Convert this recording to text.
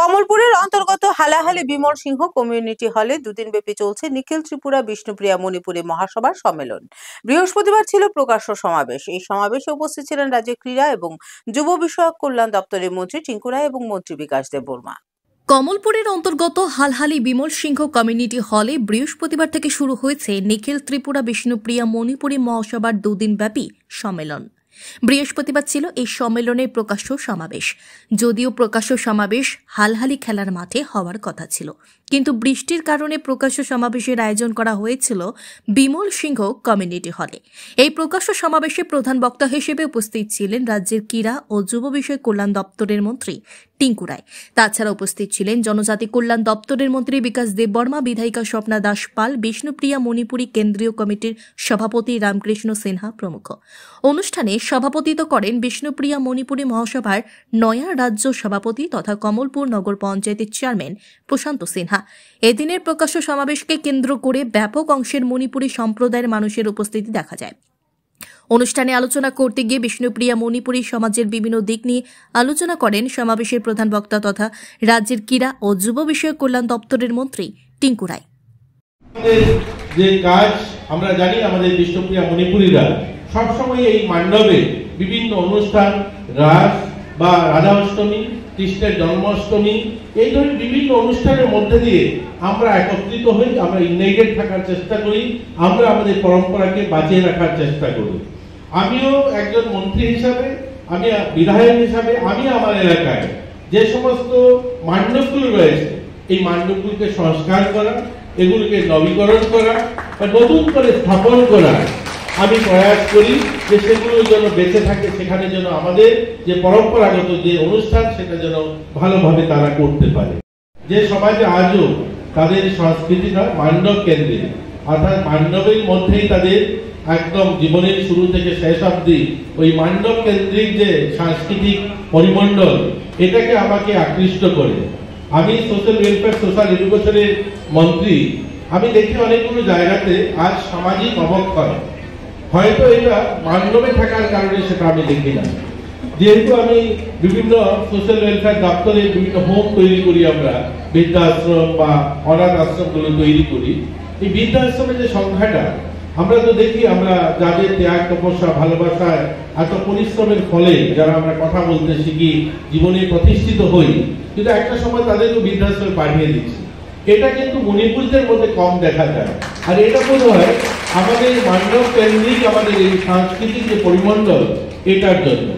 কমলপুরের অন্তর্গত হালাহালি বিমল সিংহ কমিউনিটি হলে দুদিনব্যাপী চলছে নিখিল ত্রিপুরা বিষ্ণুপ্রিয়া মণিপুরী মহাসভার সম্মেলন। বৃহস্পতিবার ছিল প্রকাশ্য সমাবেশ। এই সমাবেশে উপস্থিত ছিলেন রাজ্যের ক্রীড়া এবং যুব বিষয়ক কল্যাণ দপ্তরের মন্ত্রী টিঙ্কু রায় এবং মন্ত্রী বিকাশ দেব বর্মা। কমলপুরের অন্তর্গত হালহালি বিমল সিংহ কমিউনিটি হলে বৃহস্পতিবার থেকে শুরু হয়েছে নিখিল ত্রিপুরা বিষ্ণুপ্রিয়া মণিপুরী মহাসভার দুদিনব্যাপী সম্মেলন। বৃহস্পতিবার ছিল এই সম্মেলনের প্রকাশ্য সমাবেশ। যদিও প্রকাশ্য সমাবেশ হালহালি খেলার মাঠে হওয়ার কথা ছিল, কিন্তু বৃষ্টির কারণে প্রকাশ্য সমাবেশের আয়োজন করা হয়েছিল বিমল সিংহ কমিউনিটি হলে। এই প্রকাশ্য সমাবেশে প্রধান বক্তা হিসেবে উপস্থিত ছিলেন রাজ্যের ক্রীড়া ও যুব বিষয় কল্যাণ দপ্তরের মন্ত্রী টিঙ্কু রায়। তাছাড়া উপস্থিত ছিলেন জনজাতি কল্যাণ দপ্তরের মন্ত্রী বিকাশ দেব বর্মা, বিধায়িকা স্বপ্না দাস পাল, বিষ্ণুপ্রিয়া মণিপুরী কেন্দ্রীয় কমিটির সভাপতি রামকৃষ্ণ সিনহা প্রমুখ। অনুষ্ঠানে সভাপতিত্ব করেন বিষ্ণুপ্রিয়া মণিপুরী মহাসভার নয়া রাজ্য সভাপতি তথা কমলপুর নগর পঞ্চায়েতের চেয়ারম্যান প্রশান্ত সিনহা। এদিনের প্রকাশ্য সমাবেশকে কেন্দ্র করে ব্যাপক অংশের মণিপুরী সম্প্রদায়ের মানুষের উপস্থিতি দেখা যায়। অনুষ্ঠানে আলোচনা করতে গিয়ে বিষ্ণুপ্রিয়া মণিপুরী সমাজের বিভিন্ন দিক নিয়ে আলোচনা করেন সমাবেশের প্রধান বক্তা তথা রাজ্যের ক্রীড়া ও যুব বিষয়ক কল্যাণ দপ্তরের মন্ত্রী টিঙ্কু রায়। যে কাজ আমরা জানি, আমাদের বিষ্ণুপ্রিয়া মণিপুরীরা সবসময় এই মণ্ডপে বিভিন্ন অনুষ্ঠান, রাস বা রাধা অষ্টমী, কৃষ্ণের জন্মাষ্টমী, এই ধরনের বিভিন্ন অনুষ্ঠানের মধ্যে দিয়ে আমরা একত্রিত হই, আমরা ইউনাইটেড থাকার চেষ্টা করি, আমরা আমাদের পরম্পরাকে বাঁচিয়ে রাখার চেষ্টা করি। আমিও একজন মন্ত্রী হিসাবে, আমি বিধায়ক হিসাবে, আমি আমার এলাকায় যে সমস্ত মণ্ডপগুলো রয়েছে এই মণ্ডপগুলোকে সংস্কার করা, এগুলোকে নবীকরণ করা বা নতুন করে স্থাপন করা আমি প্রয়াস করি, যে সেগুলো যেন বেঁচে থাকে, সেখানে যেন আমাদের যে পরম্পরাগত যে অনুষ্ঠান সেটা যেন ভালোভাবে তারা করতে পারে। যে সমাজে আজও তাদের সংস্কৃতিটা মণ্ডপ কেন্দ্রিক, অর্থাৎ মণ্ডপের মধ্যেই তাদের একদম জীবনের শুরু থেকে শেষ অবধি ওই মণ্ডপ কেন্দ্রিক যে সাংস্কৃতিক পরিমণ্ডল, এটাকে আমাকে আকৃষ্ট করে। আমি সোশ্যাল ওয়েলফেয়ার, সোশ্যাল এডুকেশনের মন্ত্রী। আমি দেখি অনেকগুলো জায়গাতে আজ সামাজিক অবক্ষয়, হয়তো এটা মণ্ডপে থাকার কারণে সেটা আমি দেখি না। যেহেতু আমি বিভিন্ন সোশ্যাল ওয়েলফেয়ার দপ্তরে বিভিন্ন হোম তৈরি করি, আমরা বৃদ্ধাশ্রম বা অনাথ আশ্রমগুলো তৈরি করি। এই বৃদ্ধাশ্রমের যে সংখ্যাটা আমরা তো দেখি, আমরা যাদের ত্যাগ, তপস্যা, ভালোবাসায়, এত পরিশ্রমের ফলে যারা আমরা কথা বলতে শিখি, জীবনে প্রতিষ্ঠিত হই, কিন্তু একটা সময় তাদেরকে বৃদ্ধাশ্রমে পাঠিয়ে দিচ্ছি। এটা কিন্তু মণিপুরীদের মধ্যে কম দেখা যায়। আর এটা মনে হয় আমাদের মণ্ডপ কেন্দ্রিক আমাদের এই সাংস্কৃতিক যে পরিমণ্ডল, এটার জন্য।